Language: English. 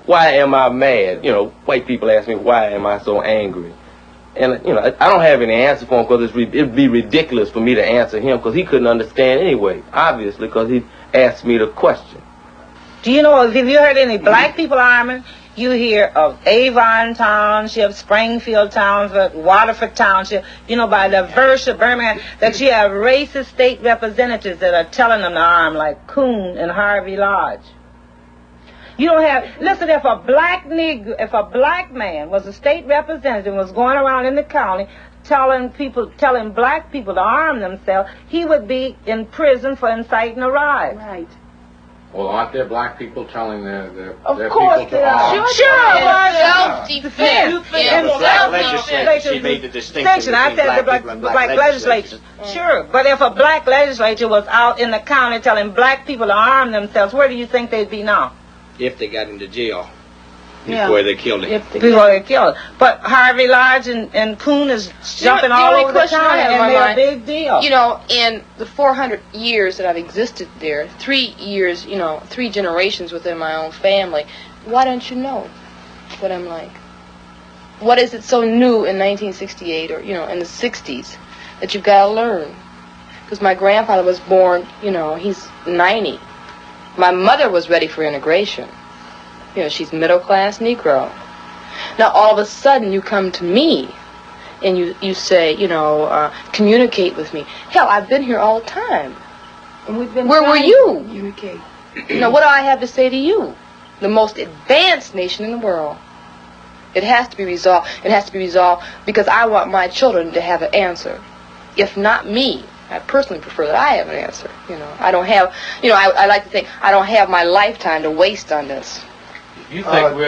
why am I mad? You know, white people ask me, why am I so angry? And, you know, I don't have any answer for him because it'd be ridiculous for me to answer him because he couldn't understand anyway, obviously, because he asked me the question. Do you know, have you heard any black people arming? You hear of Avon Township, Springfield Township, Waterford Township, you know, by the verse of Birmingham, that you have racist state representatives that are telling them to arm, like Coon and Harvey Lodge. You don't have, listen, if a black man was a state representative and was going around in the county telling black people to arm themselves, he would be in prison for inciting a riot. Right. Well, aren't there black people telling their Of people course to arm? Sure. Self-defense. In the black legislature, she made the distinction I between said the black people and black legislatures. Sure, but if a black legislature was out in the county telling black people to arm themselves, where do you think they'd be now? If they got into jail before they killed him. Before they killed him. But Harvey Lodge and Coon is jumping all over the county, and they're a big deal. You know, in the 400 years that I've existed there, 3 years, you know, 3 generations within my own family, why don't you know what I'm like? What is it so new in 1968 or, you know, in the 60s that you've got to learn? Because my grandfather was born, you know, he's 90. My mother was ready for integration. You know, she's middle-class Negro. Now, all of a sudden, you come to me, and you say, you know, communicate with me. Hell, I've been here all the time. And we've been Where were you? Communicate. Now, what do I have to say to you? The most advanced nation in the world. It has to be resolved. It has to be resolved because I want my children to have an answer. If not me, I personally prefer that I have an answer. You know, I don't have, you know, I like to think I don't have my lifetime to waste on this. You think we're